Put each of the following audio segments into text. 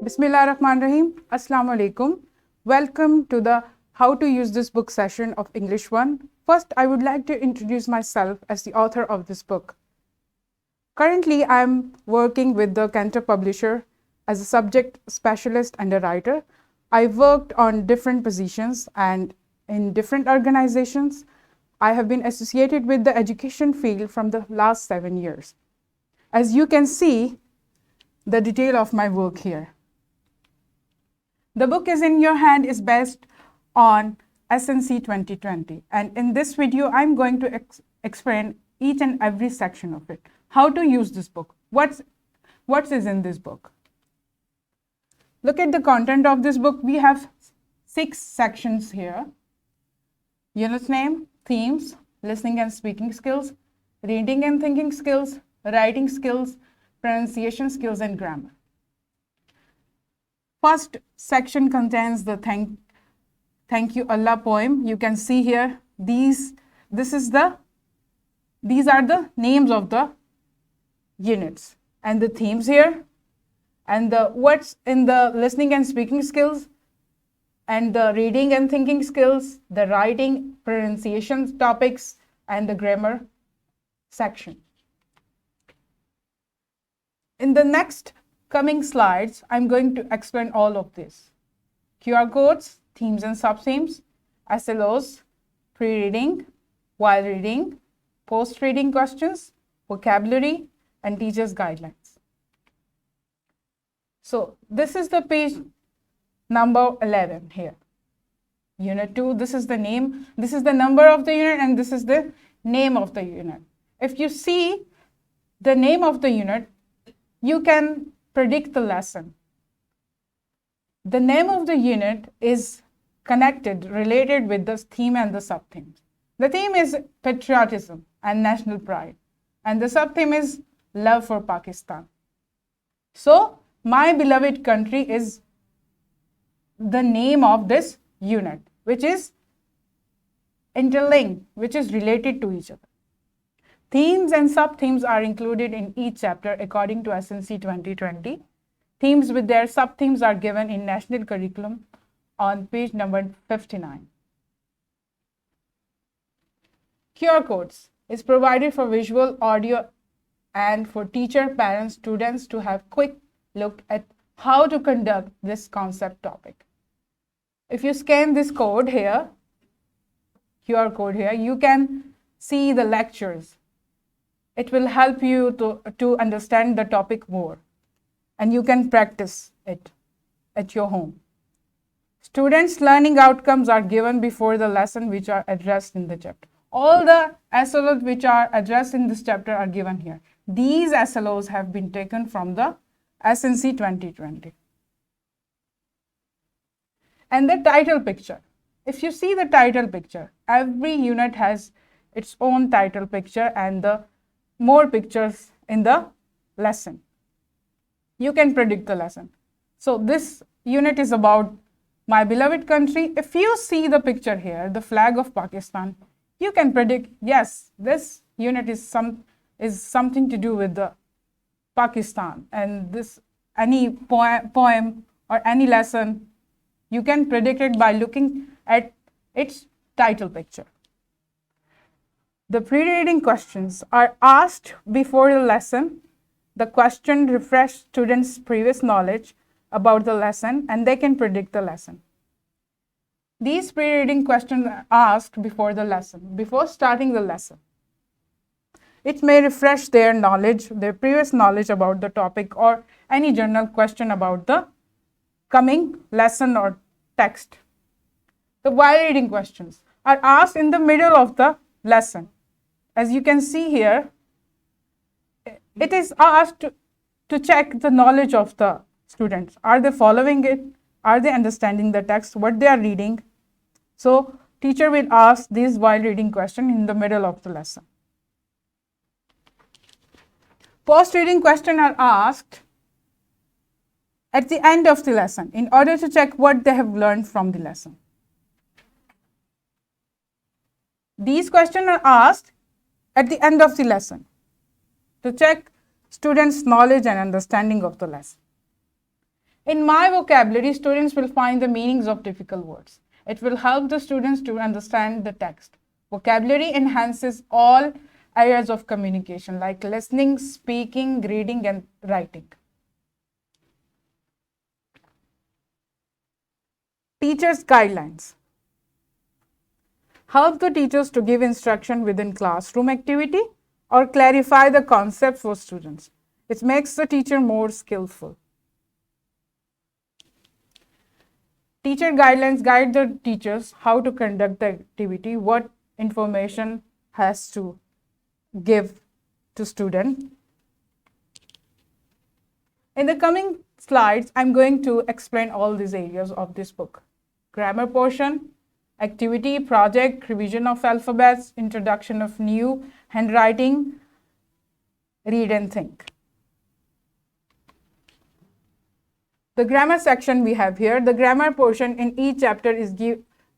Bismillahirrahmanirrahim. Assalamu alaikum. Welcome to the How to Use This Book session of English 1. First, I would like to introduce myself as the author of this book. Currently, I am working with the Cantor publisher as a subject specialist and a writer. I worked on different positions and in different organizations. I have been associated with the education field from the last 7 years. As you can see, the detail of my work here. The book is in your hand is based on SNC 2020, and in this video I'm going to explain each and every section of it. How to use this book, what is in this book. Look at the content of this book. We have 6 sections here: unit name, themes, listening and speaking skills, reading and thinking skills, writing skills, pronunciation skills, and grammar. First section contains the Thank You Allah poem. You can see here these are the names of the units and the themes here, and the what's in the listening and speaking skills, and the reading and thinking skills, the writing, pronunciation topics, and the grammar section. In the next coming slides, I'm going to explain all of this. QR codes, themes and sub-themes, SLOs, pre-reading, while reading, post-reading questions, vocabulary, and teacher's guidelines. So this is the page number 11 here. Unit 2, this is the name, this is the number of the unit, and this is the name of the unit. If you see the name of the unit, you can predict the lesson. The name of the unit is related with the theme and the sub-themes. The theme is patriotism and national pride, and the sub-theme is love for Pakistan. So, my beloved country is the name of this unit, which is interlinked, which is related to each other. Themes and sub-themes are included in each chapter according to SNC 2020. Themes with their sub-themes are given in national curriculum on page number 59. QR codes is provided for visual, audio, and for teacher, parents, students to have quick look at how to conduct this concept topic. If you scan this code here, QR code here, you can see the lectures. It will help you to understand the topic more, and you can practice it at your home. Students' learning outcomes are given before the lesson, which are addressed in the chapter. All the SLOs which are addressed in this chapter are given here. These SLOs have been taken from the SNC 2020. And the title picture. If you see the title picture, every unit has its own title picture and the more pictures in the lesson. You can predict the lesson. So this unit is about my beloved country. If you see the picture here, the flag of Pakistan, you can predict, yes, this unit is something to do with the Pakistan, and this any poem or any lesson, you can predict it by looking at its title picture. The pre-reading questions are asked before the lesson. The question refreshes students' previous knowledge about the lesson, and they can predict the lesson. These pre-reading questions are asked before the lesson, before starting the lesson. It may refresh their knowledge, their previous knowledge about the topic, or any general question about the coming lesson or text. The while reading questions are asked in the middle of the lesson. As you can see here, it is asked to check the knowledge of the students. Are they following it? Are they understanding the text, what they are reading? So, teacher will ask these while reading questions in the middle of the lesson. Post-reading questions are asked at the end of the lesson in order to check what they have learned from the lesson. These questions are asked at the end of the lesson to check students' knowledge and understanding of the lesson. In My Vocabulary, students will find the meanings of difficult words. It will help the students to understand the text. Vocabulary enhances all areas of communication like listening, speaking, reading, and writing. Teachers' guidelines. Help the teachers to give instruction within classroom activity or clarify the concept for students. It makes the teacher more skillful. Teacher guidelines guide the teachers how to conduct the activity, what information has to give to student. In the coming slides, I'm going to explain all these areas of this book. Grammar portion, activity, project, revision of alphabets, introduction of new handwriting, read and think. The grammar section we have here, the grammar portion in each chapter is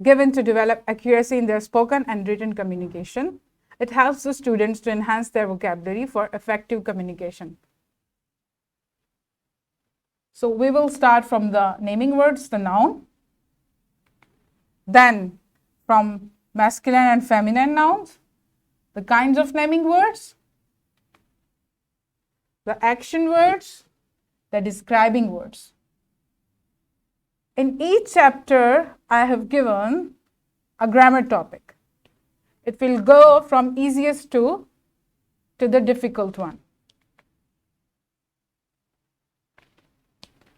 given to develop accuracy in their spoken and written communication. It helps the students to enhance their vocabulary for effective communication. So we will start from the naming words, the noun, then from masculine and feminine nouns, the kinds of naming words, the action words, the describing words. In each chapter, I have given a grammar topic. It will go from easiest to the difficult one.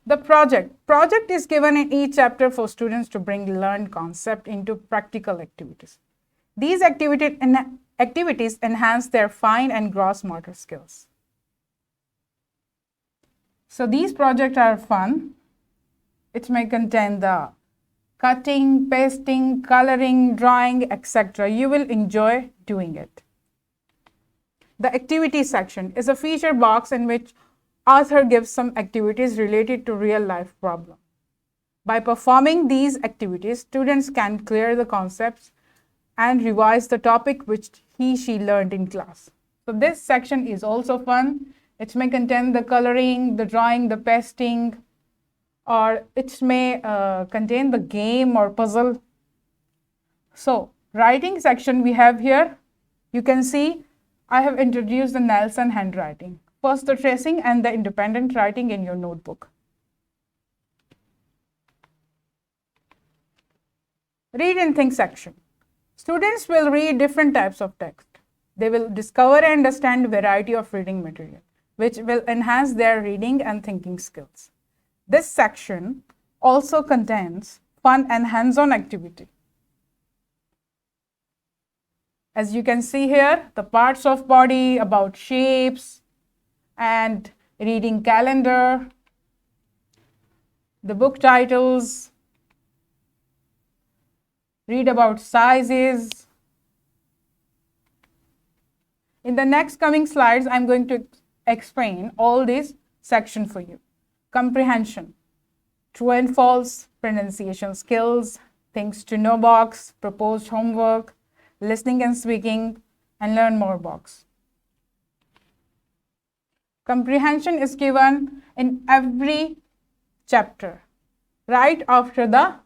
The project is given in each chapter for students to bring learned concept into practical activities. These activities enhance their fine and gross motor skills. So these projects are fun. It may contain the cutting, pasting, coloring, drawing, etc. You will enjoy doing it. The activity section is a feature box in which author gives some activities related to real life problem. By performing these activities, students can clear the concepts and revise the topic which she learned in class. So this section is also fun. It may contain the coloring, the drawing, the pasting, or it may contain the game or puzzle. So writing section we have here, you can see I have introduced the Nelson handwriting. First the tracing and the independent writing in your notebook. Read and think section. Students will read different types of text. They will discover and understand a variety of reading material, which will enhance their reading and thinking skills. This section also contains fun and hands-on activity. As you can see here, the parts of body, about shapes, and reading calendar, the book titles, read about sizes. In the next coming slides, I'm going to explain all these sections for you. Comprehension, true and false, pronunciation skills, things to know box, proposed homework, listening and speaking, and learn more box. Comprehension is given in every chapter, right after the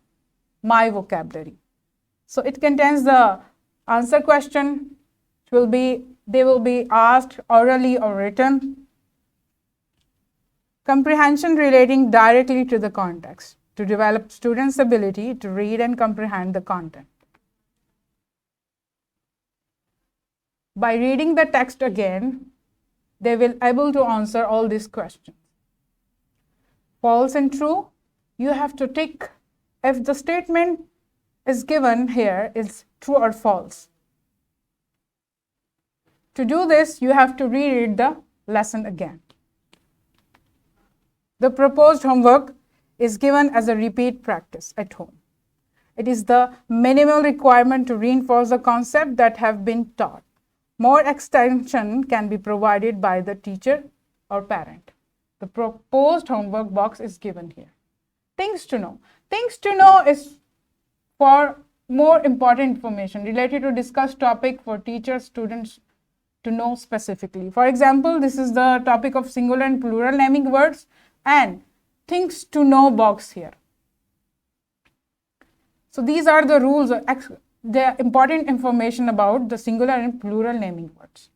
My Vocabulary. So it contains the answer question. They will be asked orally or written. Comprehension relating directly to the context to develop students' ability to read and comprehend the content. By reading the text again, they will be able to answer all these questions. False and true, you have to tick if the statement is given here is true or false. To do this, you have to reread the lesson again. The proposed homework is given as a repeat practice at home. It is the minimal requirement to reinforce the concept that have been taught. More extension can be provided by the teacher or parent. The proposed homework box is given here. Things to know. Things to know is for more important information related to discussed topic for teachers, students to know specifically. For example, this is the topic of singular and plural naming words, and things to know box here. So these are the rules, the important information about the singular and plural naming words.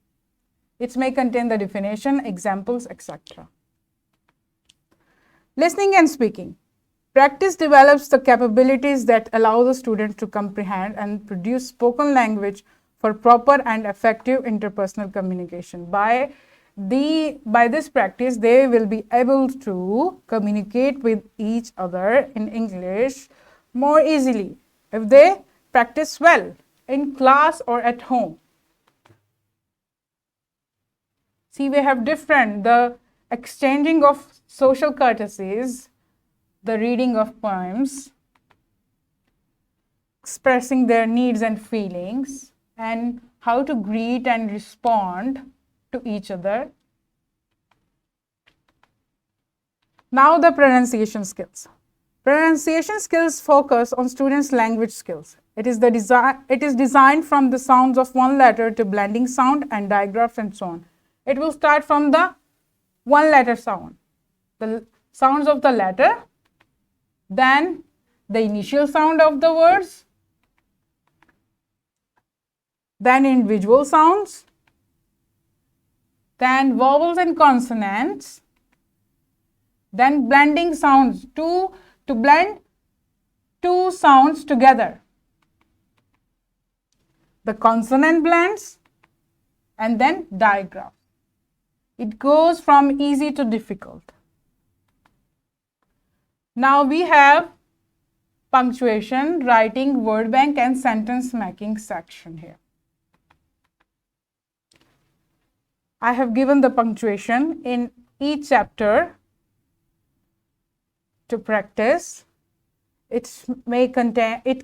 It may contain the definition, examples, etc. Listening and speaking. Practice develops the capabilities that allow the student to comprehend and produce spoken language for proper and effective interpersonal communication. By this practice, they will be able to communicate with each other in English more easily if they practice well in class or at home. See, we have the exchanging of social courtesies, the reading of poems, expressing their needs and feelings, and how to greet and respond to each other. Now the pronunciation skills. Pronunciation skills focus on students' language skills. It is designed from the sounds of one letter to blending sound and digraphs and so on. It will start from the one letter sound, the sounds of the letter, then the initial sound of the words, then individual sounds, then vowels and consonants, then blending sounds to blend two sounds together, the consonant blends, and then digraphs. It goes from easy to difficult. Now we have punctuation, writing, word bank, and sentence making section here. I have given the punctuation in each chapter to practice. It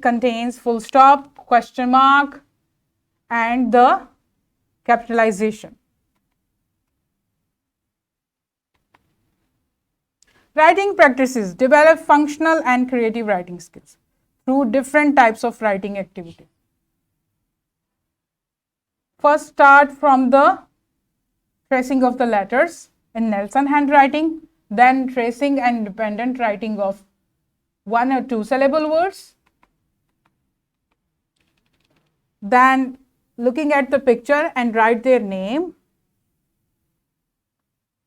contains full stop, question mark, and the capitalization. Writing practices develop functional and creative writing skills through different types of writing activities. First, start from the tracing of the letters in Nelson handwriting, then tracing and independent writing of 1 or 2 syllable words, then looking at the picture and write their name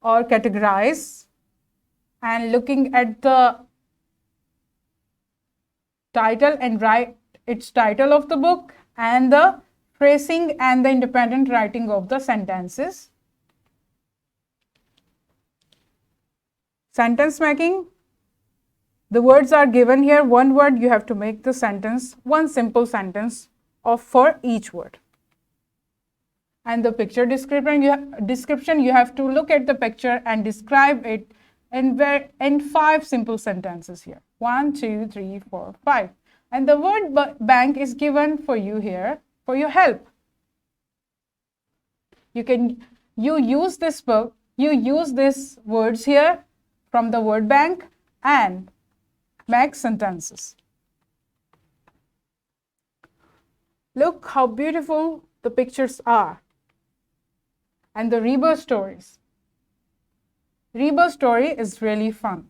or categorize, and looking at the title and write its title of the book, and the tracing and the independent writing of the sentences. Sentence making. The words are given here, one word, you have to make the sentence, one simple sentence for each word. And the picture description, you have to look at the picture and describe it in 5 simple sentences here. 1, 2, 3, 4, 5. And the word bank is given for you here for your help. You use these words here from the word bank and make sentences. Look how beautiful the pictures are. And the rebirth stories. Rebirth story is really fun.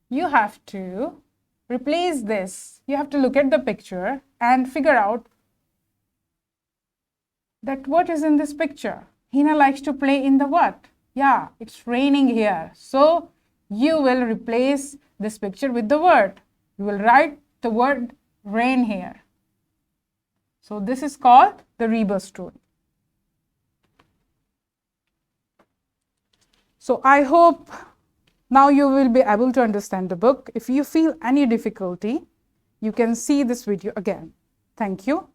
You have to replace this. You have to look at the picture and figure out that what is in this picture. Hina likes to play in the what? Yeah, it's raining here. So you will replace this picture with the word. You will write the word rain here. So this is called the rebirth story. So I hope now you will be able to understand the book. If you feel any difficulty, you can see this video again. Thank you.